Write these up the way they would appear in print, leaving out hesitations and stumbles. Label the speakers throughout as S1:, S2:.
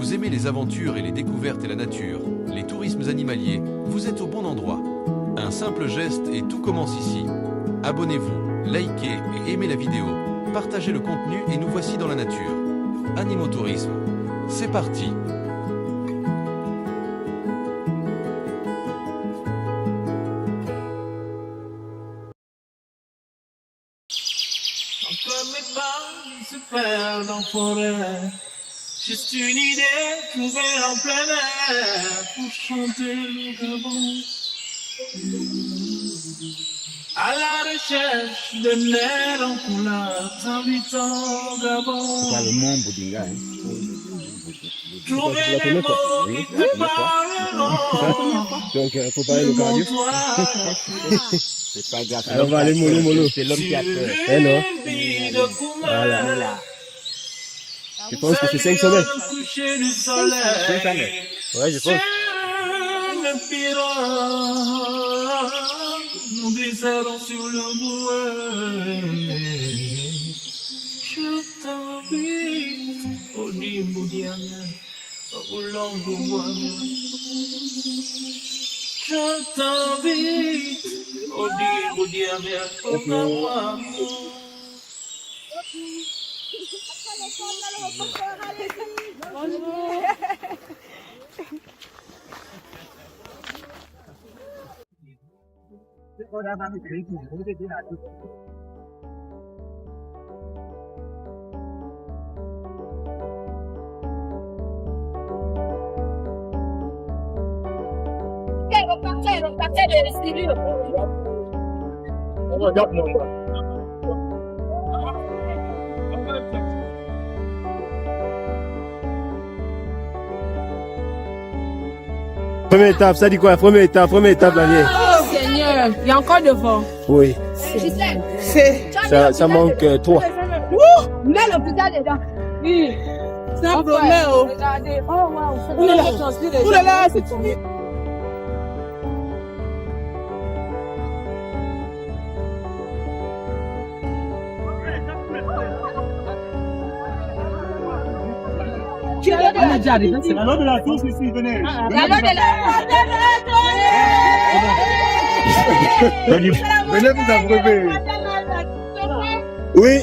S1: Vous aimez les aventures et les découvertes et la nature, les tourismes animaliers, vous êtes au bon endroit. Un simple geste et tout commence ici. Abonnez-vous, likez et aimez la vidéo, partagez le contenu et nous voici dans la nature. Animotourisme. C'est parti.
S2: Comme mes pas se perdent en forêt, juste une idée trouvée en plein air pour chanter le gabon. À la recherche de nerfs en couleur, t'invitant au gabon.
S3: C'est le monde Boudinga.
S2: Trouver les mots qui te parleront.
S3: Donc, faut parler le cardio. C'est pas grave. Alors, on va aller mollo. C'est l'homme qui a peur. Eh non. Voilà. Je pense que c'est 5 semaines. 5 semaines. Ouais, je pense.
S2: Nous glisserons sur le bouet. Je t'invite au Diboudiana, au Langouane. Je t'invite au Diboudiana, au Langouane.
S4: Repartez de cellule.
S3: Première étape, ça dit quoi? Première étape, Daniel.
S4: Oh Seigneur, il y a encore devant.
S3: Oui. Ça manque 3.
S4: Mets l'hôpital dedans. Oui.
S5: C'est un problème.
S4: Regardez. Oh wow.
S5: Ouh là là, c'est fini.
S4: On est déjà arrivé.
S5: C'est la loi de la course ici, venez.
S4: La loi de
S3: Venez vous abreuver. Oui.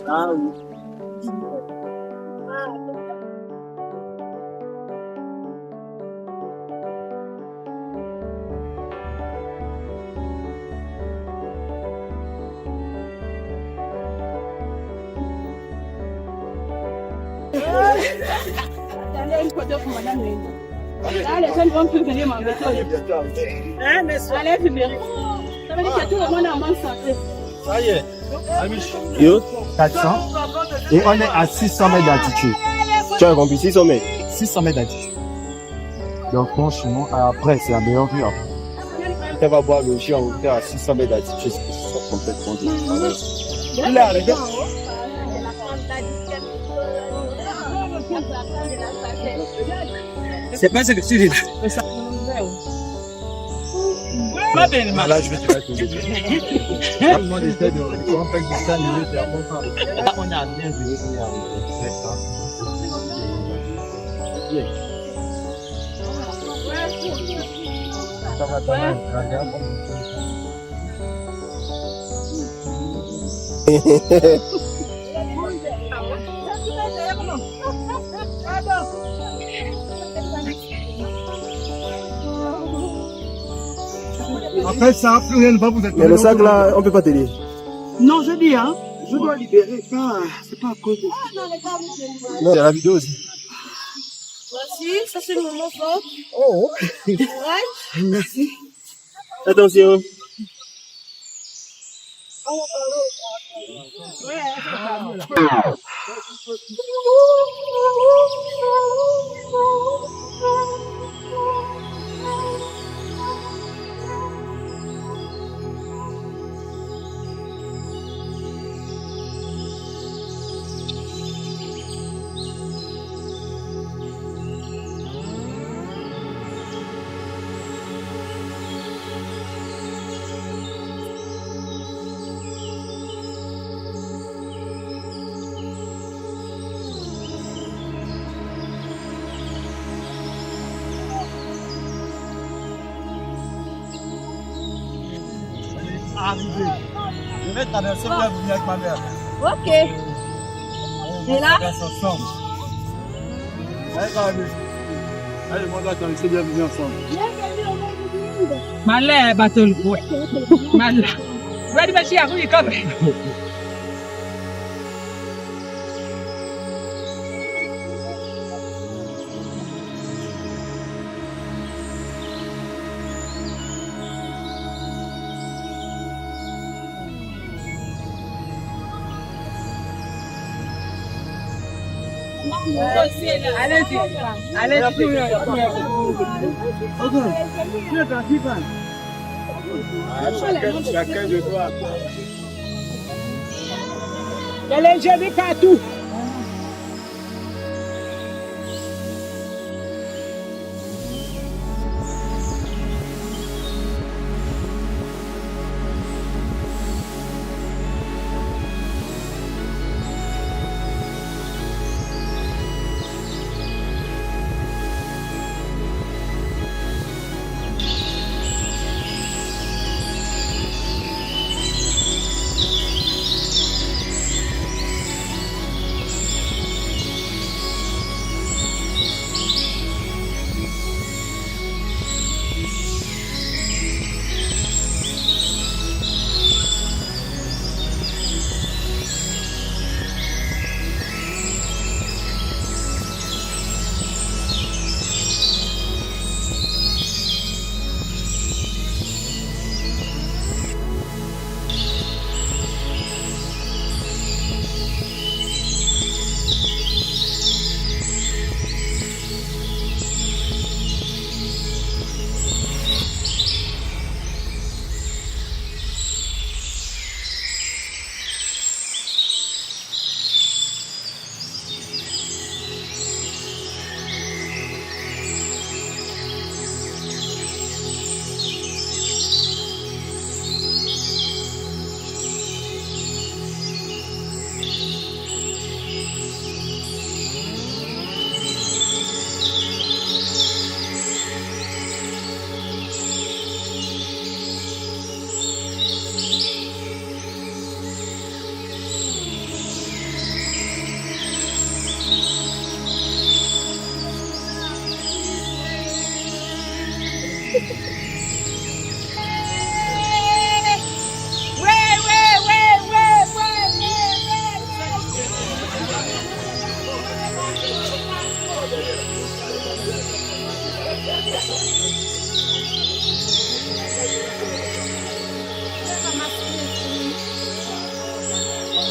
S5: Ah oui.
S4: Une photo pour madame. Là, les jeunes vont plus venir m'embêter. Hein, mais allez, venir. Ça veut dire que tout le monde est en bonne santé.
S5: Ça y est. Yo, 400. Et on est à 600 mètres d'altitude.
S3: Tu as compris 600 mètres.
S5: 600 mètres d'altitude. Donc franchement, après, c'est la meilleure vue.
S3: Tu vas voir le chien en hauteur à 600 mètres d'altitude. C'est complètement différent. Là, les gars.
S5: C'est pas ce que tu dis.
S2: Pas tellement.
S5: Là, je vais te mettre au début. Tout le monde essaie de rentrer du stand, c'est un bon temps. Là, on a bien vu, on est arrivé. Ça va, ça va. Regarde. Après ça, plus rien ne va vous être.
S3: Mais le sac là, on peut pas t'aider.
S5: Non, je dis, hein. Je dois libérer. C'est pas à cause de.
S3: Non, c'est la vidéo aussi.
S4: Voici, ça c'est le moment fort.
S5: Oh,
S4: Ouais.
S5: merci.
S3: Attention.
S5: arriver. Je vais traverser pour venir avec ma mère.
S4: Ok.
S5: Et là? Ensemble. Allez, moi, là, quand c'est bien venir ensemble.
S6: Malé, bateau. Malé. Ready, but she are coming. Allez-y.
S5: Chacun de toi.
S6: Elle est gênée partout.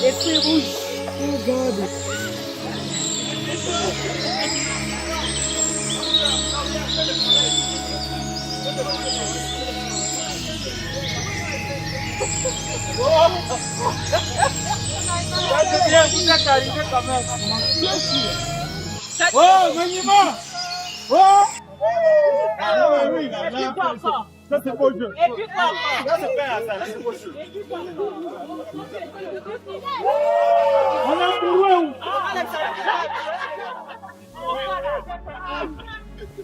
S4: Les fruits rouges. Oh God.
S5: Vous êtes arrivé quand même. Oh, Manima! Oh! Ah oui, ça c'est beau jeu.
S4: Et puis quoi encore?
S5: Ça c'est pas ça, c'est beau jeu. On a plus loin.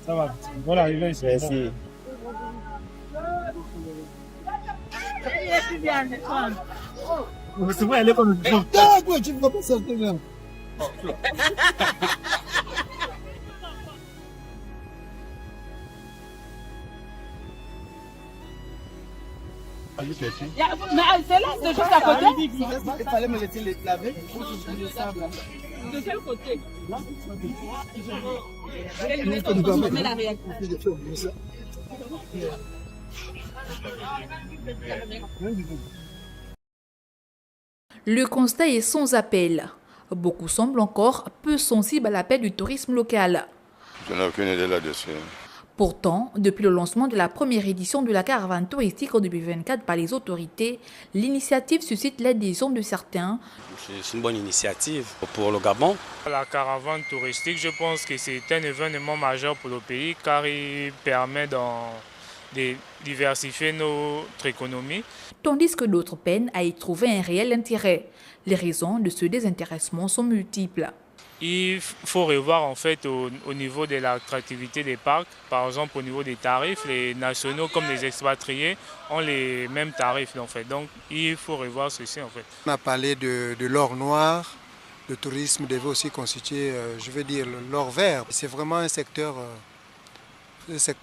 S5: Ça va, voilà, il est ici. Merci. C'est vrai, elle est comme une quoi, tu ne vas pas sortir là.
S4: Mais c'est là, c'est juste à côté.
S5: Il fallait me laisser laver.
S4: De quel côté?
S7: Le constat est sans appel. Beaucoup semblent encore peu sensibles à l'appel du tourisme local.
S8: Je n'ai aucune idée là-dessus.
S7: Pourtant, depuis le lancement de la première édition de la caravane touristique en 2024 par les autorités, l'initiative suscite l'adhésion de certains.
S9: C'est une bonne initiative pour le Gabon.
S10: La caravane touristique, je pense que c'est un événement majeur pour le pays car il permet de diversifier notre économie.
S7: Tandis que d'autres peinent à y trouver un réel intérêt. Les raisons de ce désintéressement sont multiples.
S10: Il faut revoir en fait au niveau de l'attractivité des parcs, par exemple au niveau des tarifs, les nationaux comme les expatriés ont les mêmes tarifs en fait. Donc il faut revoir ceci en fait.
S11: On a parlé de l'or noir, le tourisme devait aussi constituer, je veux dire, l'or vert. C'est vraiment un secteur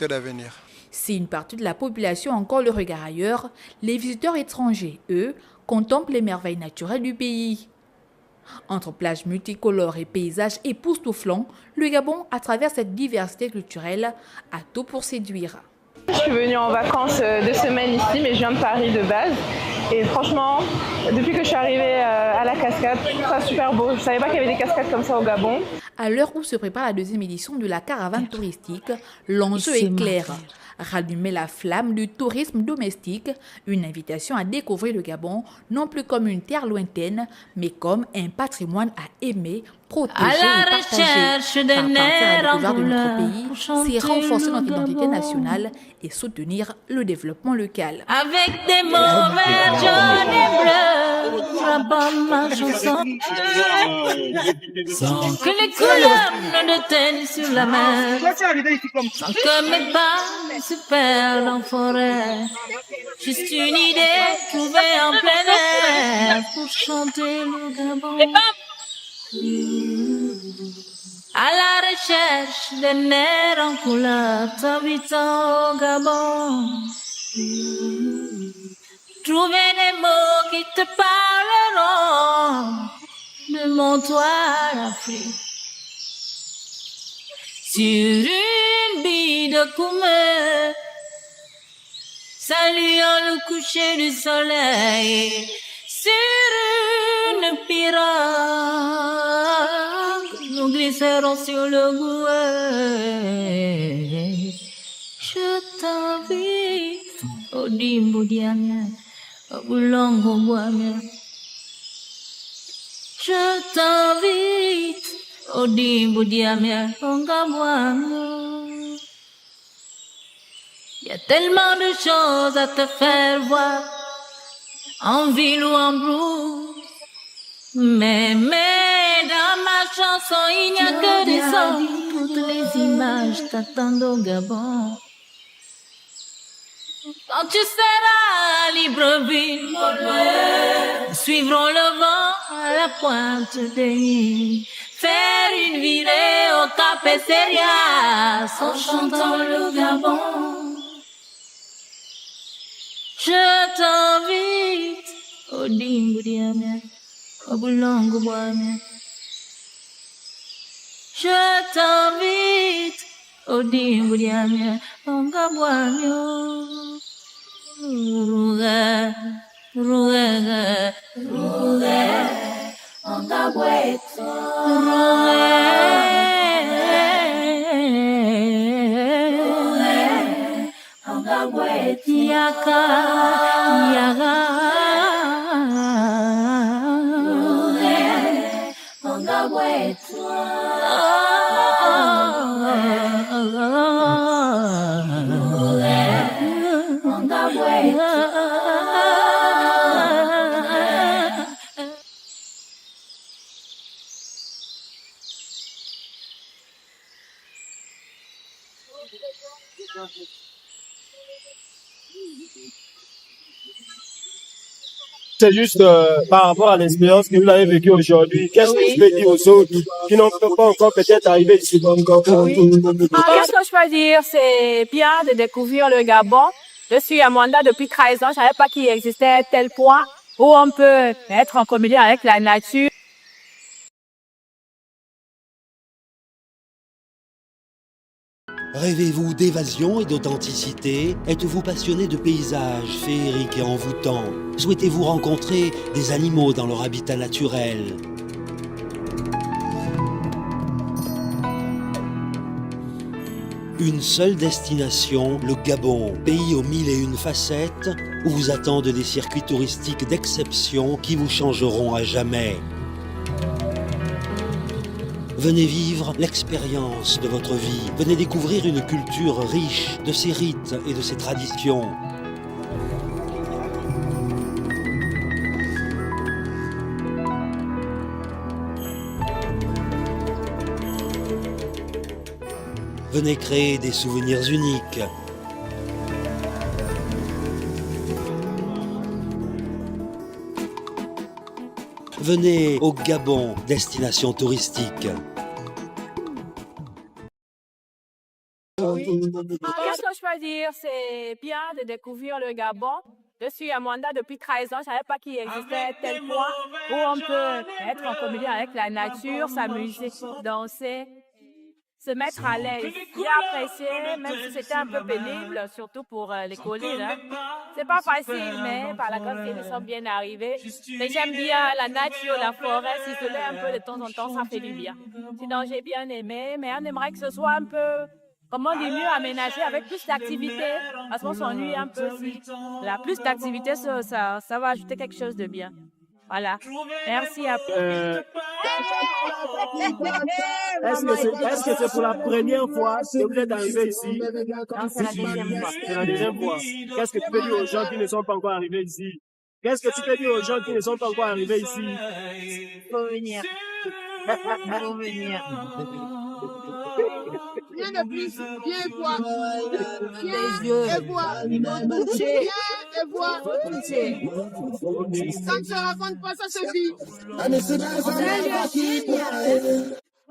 S11: d'avenir.
S7: Si une partie de la population a encore le regard ailleurs, les visiteurs étrangers, eux, contemplent les merveilles naturelles du pays. Entre plages multicolores et paysages époustouflants, le Gabon, à travers cette diversité culturelle, a tout pour séduire.
S12: Je suis venue en vacances 2 semaines ici, mais je viens de Paris de base. Et franchement, depuis que je suis arrivée à la cascade, je trouve ça super beau. Je ne savais pas qu'il y avait des cascades comme ça au Gabon.
S7: À l'heure où se prépare la 2e édition de la caravane touristique, l'enjeu est clair. Rallumer la flamme du tourisme domestique, une invitation à découvrir le Gabon, non plus comme une terre lointaine, mais comme un patrimoine à aimer, protéger et partager. Par partir à la découverte de notre pays, c'est renforcer notre identité nationale et soutenir le développement local.
S13: Avec des mots verts, jaunes et bleus, j'abonne ma chanson. Sans que les couleurs ne déteignent sur la mer. Sans que mes pas se perdent en forêt. Juste une idée trouvée en plein air pour chanter le Gabon. À la recherche des nerfs en couleur, t'habitant au Gabon. Trouver des mots qui te parleront de mon toit d'Afrique. Sur une bille de Koumé, saluant le coucher du soleil. Sur une pirogue, nous glisserons sur le gouet. Je t'invite au Dimbo Diamia, au Boulongo Boamia. Je t'invite au Dimbo Diamia, au Gabouamia. Il y a tellement de choses à te faire voir, en ville ou en brousse. Mais dans ma chanson, il n'y a que des sons. Toutes les images t'attendent au Gabon. Quand tu seras à Libreville, nous suivrons le vent à la pointe des nuits. Faire une virée au Cap Esserias en chantant le Gabon. Je t'invite au Dimbo Diamia, au Boulongo Boamia. Je t'invite au Dimbo Diamia, au Gabouamia. Rouga, rouga, rouga, au Gabouet. Yaka, yaga,
S3: C'est juste par rapport à l'expérience que vous avez vécue aujourd'hui. Qu'est-ce que je peux dire aux autres qui n'ont pas encore peut-être arrivé ici?
S4: Qu'est-ce que je peux dire? C'est bien de découvrir le Gabon. Je suis à Manda depuis 13 ans. Je ne savais pas qu'il existait tel point où on peut être en communion avec la nature.
S14: Rêvez-vous d'évasion et d'authenticité? Êtes-vous passionné de paysages féeriques et envoûtants? Souhaitez-vous rencontrer des animaux dans leur habitat naturel? Une seule destination, le Gabon, pays aux 1001 facettes, où vous attendent des circuits touristiques d'exception qui vous changeront à jamais. Venez vivre l'expérience de votre vie. Venez découvrir une culture riche de ses rites et de ses traditions. Venez créer des souvenirs uniques. Venez au Gabon, destination touristique.
S4: Qu'est-ce que je peux dire? C'est bien de découvrir le Gabon. Je suis à Mwanda depuis 13 ans. Je ne savais pas qu'il existait tel point où on peut être en communion avec la nature, s'amuser, danser, se mettre à l'aise. J'ai apprécié, même si c'était un peu pénible, surtout pour les collines. Hein. C'est pas facile, mais par la grâce de Dieu, nous sommes bien arrivés. Mais j'aime bien la nature, la forêt, s'isoler un peu de temps en temps, ça fait du bien. Sinon, j'ai bien aimé, mais on aimerait que ce soit un peu, comment dire, mieux aménagé avec plus d'activités, parce qu'on s'ennuie un peu si. La plus d'activités, ça va ajouter quelque chose de bien. Voilà. Merci à
S3: Est-ce que c'est pour la première fois que vous êtes arrivé ici?
S4: Non, c'est la deuxième fois.
S3: C'est la deuxième fois. Qu'est-ce que tu peux dire aux gens qui ne sont pas encore arrivés ici? Qu'est-ce que tu peux dire aux gens qui ne sont pas encore arrivés ici?
S4: Faut venir. Faut venir.
S6: Rien de plus, viens voir.
S4: Viens
S6: et voir.
S4: Toucher.
S6: Viens et voir.
S4: Toucher.
S6: Ça ne se raconte pas, ça se vit.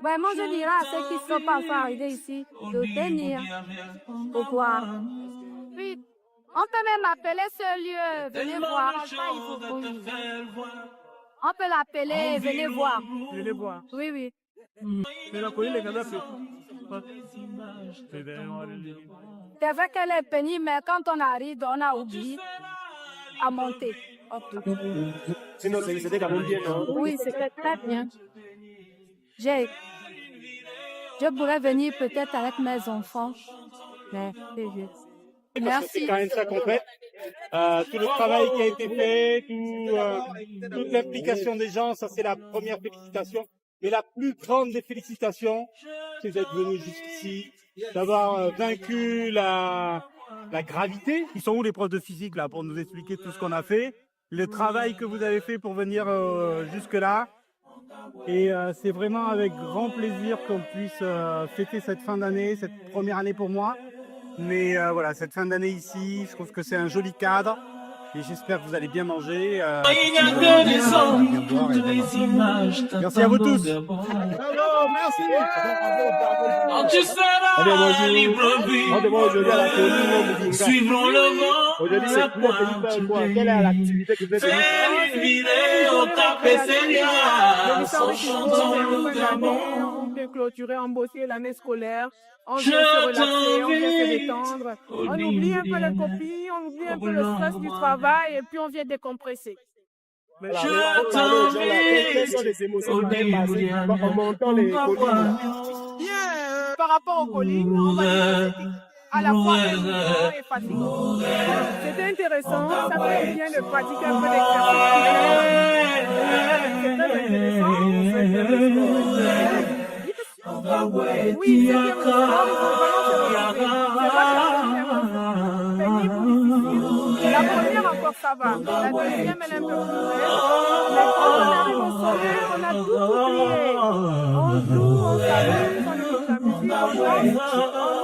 S4: Vraiment, je dirais à ceux qui ne sont pas encore arrivés ici de venir pour voir. Puis, on peut même appeler ce lieu, venez voir. On peut l'appeler, venez voir.
S3: Venez voir.
S4: Oui, oui.
S3: Mais la colline est quand même
S4: C'est vrai qu'elle est pénible, mais quand on arrive, on a oublié à monter.
S3: Sinon, c'était quand même bien, non?
S4: Oui, c'était très bien. Je pourrais venir peut-être avec mes enfants, mais c'est juste. Merci.
S5: C'est quand même ça qu'on fait. Tout le travail qui a été fait, toute l'implication des gens, ça c'est la première félicitation. Mais la plus grande des félicitations, c'est d'être venu jusqu'ici, d'avoir vaincu la gravité.
S3: Ils sont où les profs de physique là pour nous expliquer tout ce qu'on a fait, le travail que vous avez fait pour venir jusque-là. Et c'est vraiment avec grand plaisir qu'on puisse fêter cette fin d'année, cette première année pour moi. Mais voilà, cette fin d'année ici, je trouve que c'est un joli cadre. Et j'espère que vous allez bien manger. Merci à vous tous.
S5: Bravo, merci.
S3: Aujourd'hui à la colline,
S2: suivrons le vent.
S3: Aujourd'hui, c'est quoi? Quelle est l'activité que vous faites?
S6: On peut clôturer, embosser l'année scolaire. On vient se relaxer, on vient se détendre. On oublie un peu les copies, on oublie un peu le stress du travail et puis on vient décompresser.
S3: Quelles sont les émotions qui viennent passer en montant les collines?
S6: Bien, par rapport aux collines, on va dire que à la fois émouvant et fatigant. C'était intéressant, ça fait bien de pratiquer un peu d'exercice. Oui, c'est bien, la première encore ça va, la deuxième elle est un peu plus mais quand on arrive au sommet, on a tout oublié. On joue, on s'amuse, on écoute la musique, on danse,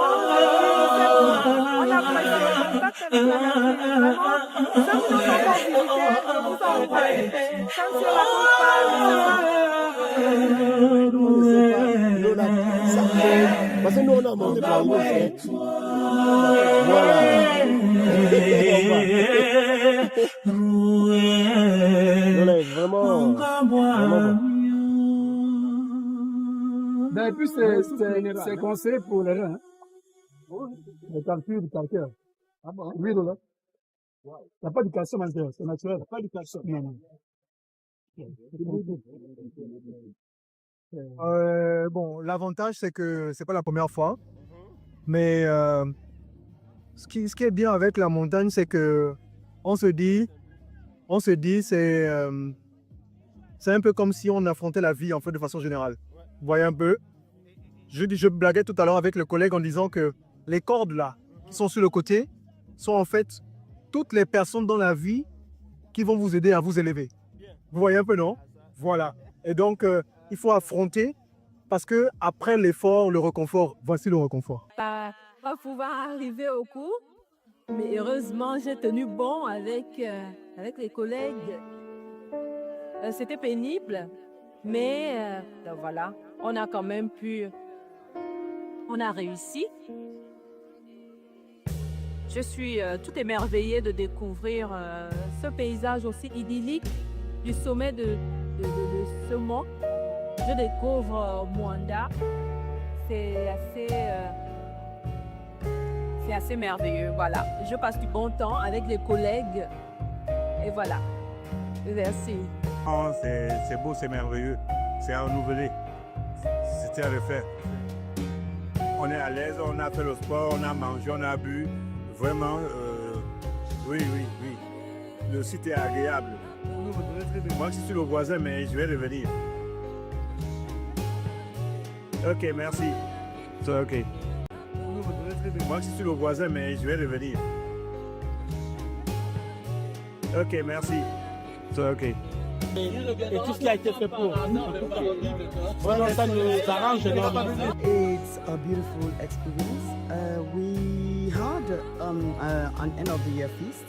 S6: on apprécie le contact avec la nature. Vraiment, ceux qui nous ont encore visités, je vous en prie. Ça ne se raconte pas,
S3: parce que nous on a monté par une fête. Voilà. Vraiment.
S5: Et puis c'est conseillé pour les reins. Le calcul du calcaire. Ah bon? Oui, là. Il n'y a pas de calcium à l'intérieur, c'est naturel. Il n'y a pas de calcium. Non.
S15: Bon, l'avantage, c'est que c'est pas la première fois. Mais ce qui est bien avec la montagne, c'est que on se dit, c'est un peu comme si on affrontait la vie en fait de façon générale. Vous voyez un peu? Je blaguais tout à l'heure avec le collègue en disant que les cordes là, qui sont sur le côté, sont en fait toutes les personnes dans la vie qui vont vous aider à vous élever. Vous voyez un peu, non? Voilà. Et donc, il faut affronter parce que après l'effort, le réconfort, voici le réconfort.
S4: Pas pouvoir arriver au cours, mais heureusement, j'ai tenu bon avec les collègues. C'était pénible, mais voilà, on a quand même on a réussi. Je suis tout émerveillée de découvrir ce paysage aussi idyllique du sommet de ce mont. Je découvre Mwanda. C'est assez merveilleux, voilà. Je passe du bon temps avec les collègues et voilà. Merci.
S16: Oh, c'est beau, c'est merveilleux. C'est à renouveler. C'était à refaire. On est à l'aise, on a fait le sport, on a mangé, on a bu. Vraiment, oui. Le site est agréable. Moi, je suis le voisin, mais je vais revenir. Ok, merci. Ok. Moi, je suis le voisin, mais je vais revenir. Ok, merci. Ok.
S5: Et tout ce qui a été fait pour vraiment, ça nous arrange énormément.
S17: It's a beautiful experience. We had an end of the year feast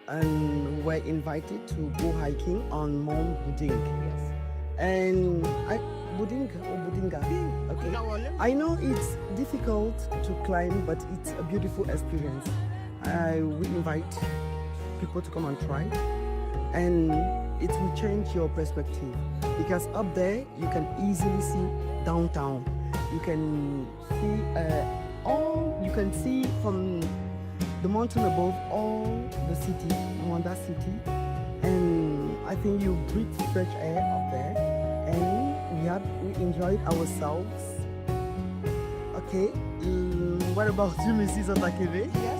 S17: and were invited to go hiking on Mount Buding. Yes. And Budinga. Okay. I know it's difficult to climb, but it's a beautiful experience. We invite people to come and try, and it will change your perspective, because up there you can easily see downtown. You can see from the mountain above all the city, Rwanda city, and I think you breathe fresh air up there, and we enjoyed ourselves. Okay, what about you, Mrs. Otakebe?
S6: Yes,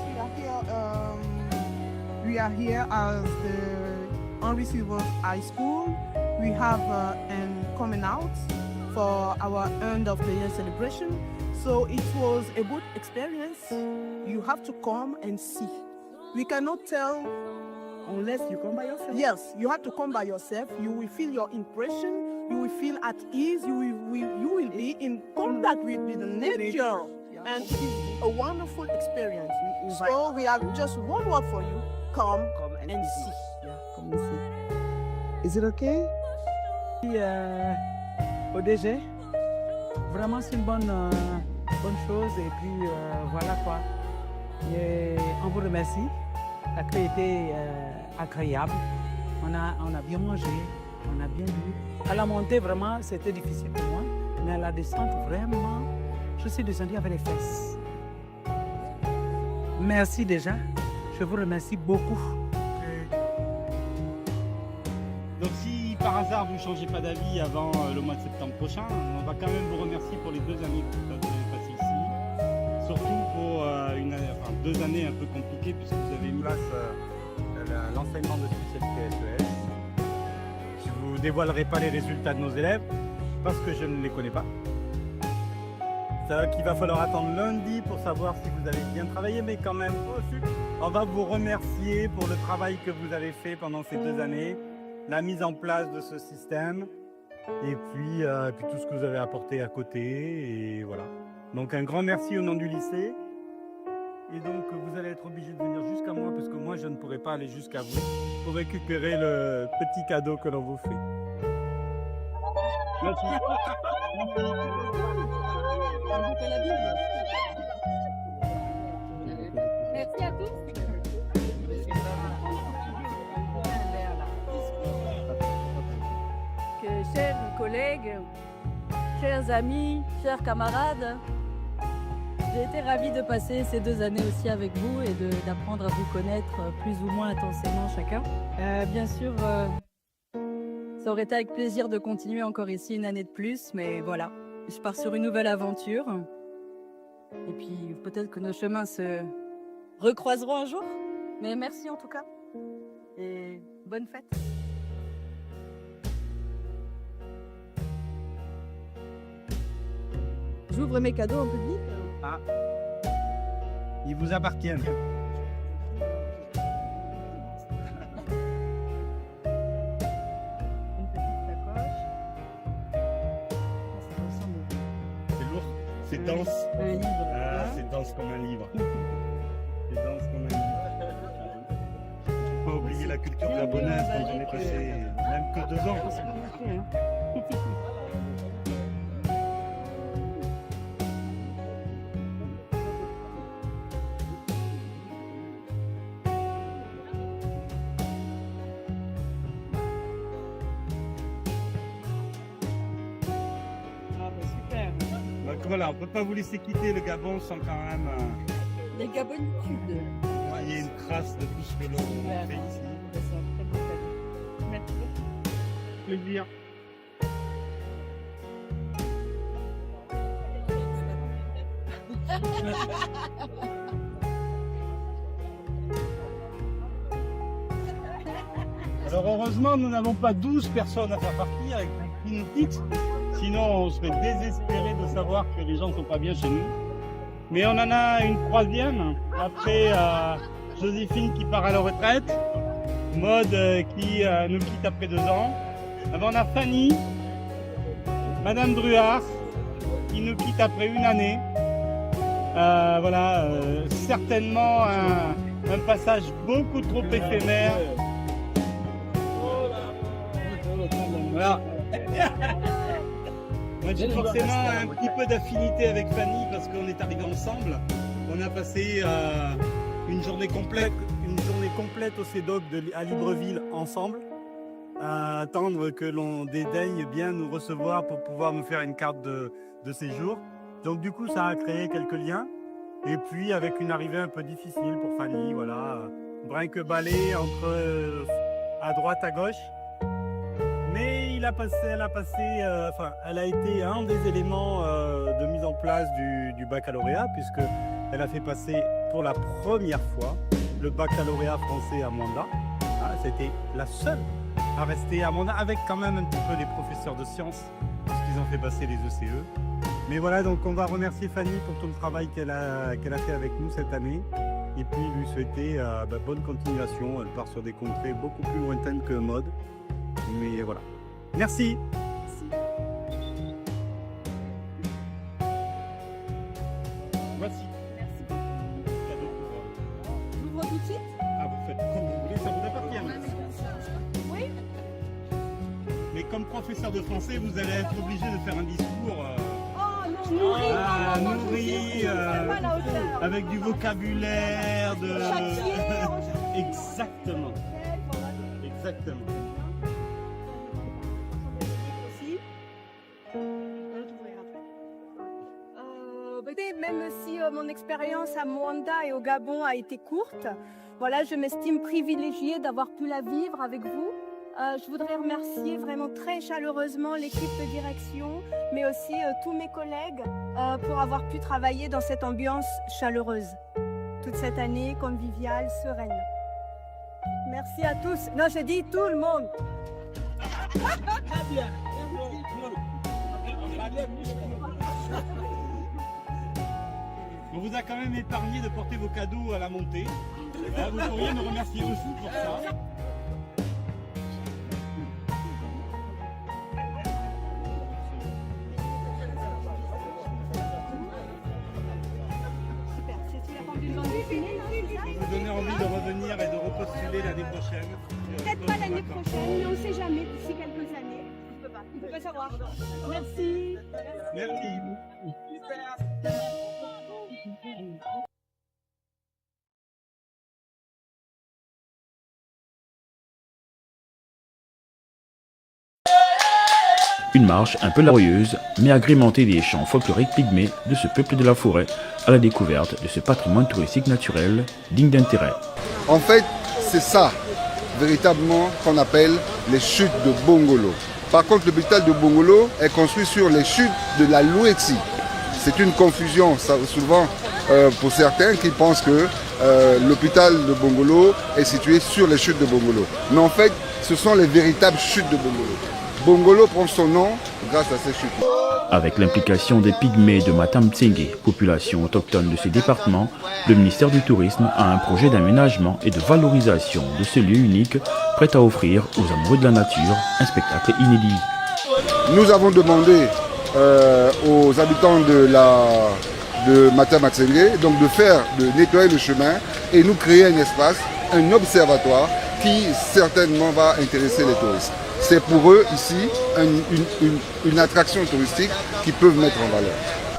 S6: we are here as the Henri Silver High School. We have coming out for our end of the year celebration. So it was a good experience. You have to come and see. We cannot tell
S17: unless you come by yourself.
S6: Yes, you have to come by yourself. You will feel your impression. You will feel at ease. You will be in contact with the nature. And it's a wonderful experience. So we have just one word for you. Come and see.
S17: Yeah, come and see. Is it okay?
S18: Au DG, vraiment c'est une bonne chose et puis voilà quoi. Et on vous remercie. L'accueil était agréable. On a bien mangé, on a bien bu. À la montée vraiment c'était difficile pour moi, mais à la descente vraiment, je suis descendu avec les fesses. Merci déjà. Je vous remercie beaucoup.
S5: Donc si par hasard vous ne changez pas d'avis avant le mois de septembre prochain, on va quand même vous remercier pour les 2 années que vous avez passées ici. Surtout pour 2 années un peu compliquées puisque vous avez mis en place l'enseignement de CCSES. Je ne vous dévoilerai pas les résultats de nos élèves parce que je ne les connais pas. C'est vrai qu'il va falloir attendre lundi pour savoir si vous avez bien travaillé, mais quand même, on va vous remercier pour le travail que vous avez fait pendant ces 2 années, la mise en place de ce système, et puis tout ce que vous avez apporté à côté, et voilà. Donc un grand merci au nom du lycée, et donc vous allez être obligé de venir jusqu'à moi, parce que moi je ne pourrai pas aller jusqu'à vous, pour récupérer le petit cadeau que l'on vous fait. Merci.
S4: Merci à tous. Chers collègues, chers amis, chers camarades, j'ai été ravie de passer ces 2 années aussi avec vous et d'apprendre à vous connaître plus ou moins intensément chacun. Bien sûr, ça aurait été avec plaisir de continuer encore ici une année de plus, mais voilà, je pars sur une nouvelle aventure. Et puis peut-être que nos chemins se recroiseront un jour. Mais merci en tout cas. Et bonne fête. J'ouvre mes cadeaux en public.
S5: Ah. Ils vous appartiennent.
S6: Ça ressemble
S16: C'est dense.
S18: Un livre.
S16: Ah, c'est dense comme un livre. C'est dense comme un livre. Il ne faut pas oublier la culture gabonaise quand j'en ai passé même que 2 ans. Donc voilà, on ne peut pas vous laisser quitter le Gabon sans quand même
S6: Les Gabonitudes.
S16: qu'il y ait une trace de tout ce que l'on fait ici.
S6: Merci.
S16: Plaisir. Alors heureusement, nous n'avons pas 12 personnes à faire partie avec qui nous quitte. Sinon, on serait désespéré de savoir que les gens ne sont pas bien chez nous. Mais on en a une 3e, après Joséphine qui part à la retraite, Maud qui nous quitte après 2 ans. Avant, on a Fanny, Madame Druard, qui nous quitte après 1 année. Voilà, certainement un passage beaucoup trop éphémère. Voilà. Moi, j'ai forcément un petit peu d'affinité avec Fanny parce qu'on est arrivés ensemble. On a passé une journée complète au CEDOC à Libreville ensemble, à attendre que l'on dédaigne bien nous recevoir pour pouvoir nous faire une carte de séjour. Donc du coup, ça a créé quelques liens. Et puis avec une arrivée un peu difficile pour Fanny, voilà, brinque-ballée entre à droite, à gauche. Mais elle a été un des éléments de mise en place du baccalauréat, puisqu'elle a fait passer pour la première fois le baccalauréat français à Manda. C'était la seule à rester à Manda, avec quand même un petit peu les professeurs de sciences, puisqu'ils ont fait passer les ECE. Mais voilà, donc on va remercier Fanny pour tout le travail qu'elle a fait avec nous cette année. Et puis lui souhaiter bonne continuation. Elle part sur des contrées beaucoup plus lointaines que Maud. Mais voilà. Merci. Voici.
S6: Merci.
S16: Cadeau pour.
S6: J'ouvre tout de suite?
S16: Ah, vous faites comme vous voulez, ça vous appartient.
S6: Oui.
S16: Mais comme professeur de français, vous allez être obligé de faire un discours.
S6: Oh non, nourri.
S16: Avec du vocabulaire, de. Exactement. Exactement.
S6: Même si mon expérience à Mwanda et au Gabon a été courte, voilà, je m'estime privilégiée d'avoir pu la vivre avec vous. Je voudrais remercier vraiment très chaleureusement l'équipe de direction, mais aussi tous mes collègues pour avoir pu travailler dans cette ambiance chaleureuse toute cette année, conviviale, sereine. Merci à tous. Non, je dis tout le monde.
S16: On vous a quand même épargné de porter vos cadeaux à la montée. Vous pourriez me remercier aussi pour ça. Pour vous donner envie de revenir et de repostuler l'année prochaine.
S6: Peut-être pas l'année prochaine, mais on ne sait jamais, d'ici quelques années. On ne peut pas savoir. Merci.
S16: Merci.
S19: Une marche un peu laborieuse, mais agrémentée des chants folkloriques pygmées de ce peuple de la forêt à la découverte de ce patrimoine touristique naturel digne d'intérêt.
S8: En fait, c'est ça, véritablement, qu'on appelle les chutes de Bongolo. Par contre, l'hôpital de Bongolo est construit sur les chutes de la Louetsi. C'est une confusion, ça, souvent, pour certains qui pensent que l'hôpital de Bongolo est situé sur les chutes de Bongolo. Mais en fait, ce sont les véritables chutes de Bongolo. Bongolo prend son nom grâce à ces chutes.
S19: Avec l'implication des pygmées de Matam-Tsengue, population autochtone de ces départements, le ministère du Tourisme a un projet d'aménagement et de valorisation de ce lieu unique, prêt à offrir aux amoureux de la nature un spectacle inédit.
S8: Nous avons demandé aux habitants de Mata-Matsengue, donc de nettoyer le chemin et nous créer un espace, un observatoire qui certainement va intéresser les touristes. C'est pour eux ici une attraction touristique qu'ils peuvent mettre en valeur.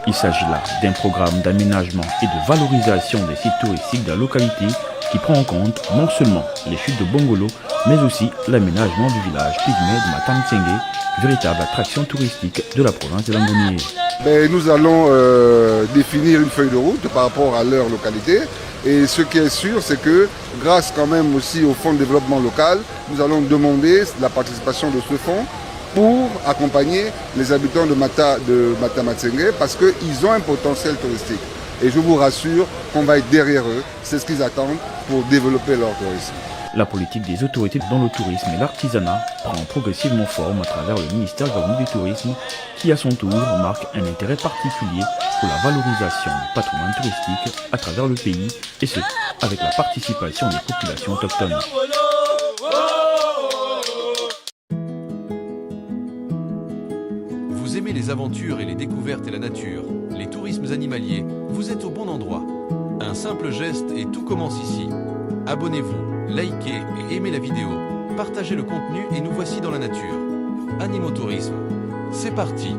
S19: Il s'agit là d'un programme d'aménagement et de valorisation des sites touristiques de la localité qui prend en compte non seulement les chutes de Bongolo, mais aussi l'aménagement du village pygmée de Matam-Tsenge, véritable attraction touristique de la province de Lambounié.
S8: Nous allons définir une feuille de route par rapport à leur localité. Et ce qui est sûr, c'est que grâce quand même aussi au Fonds de développement local, nous allons demander la participation de ce fonds pour accompagner les habitants de Mata-Matsengue parce qu'ils ont un potentiel touristique. Et je vous rassure qu'on va être derrière eux, c'est ce qu'ils attendent pour développer leur tourisme.
S19: La politique des autorités dans le tourisme et l'artisanat prend progressivement forme à travers le ministère gabonais du tourisme qui à son tour marque un intérêt particulier pour la valorisation du patrimoine touristique à travers le pays et ce, avec la participation des populations autochtones.
S1: Vous aimez les aventures et les découvertes et la nature, les tourismes animaliers, vous êtes au bon endroit. Un simple geste et tout commence ici. Abonnez-vous, likez et aimez la vidéo, partagez le contenu et nous voici dans la nature. Animotourisme, c'est parti!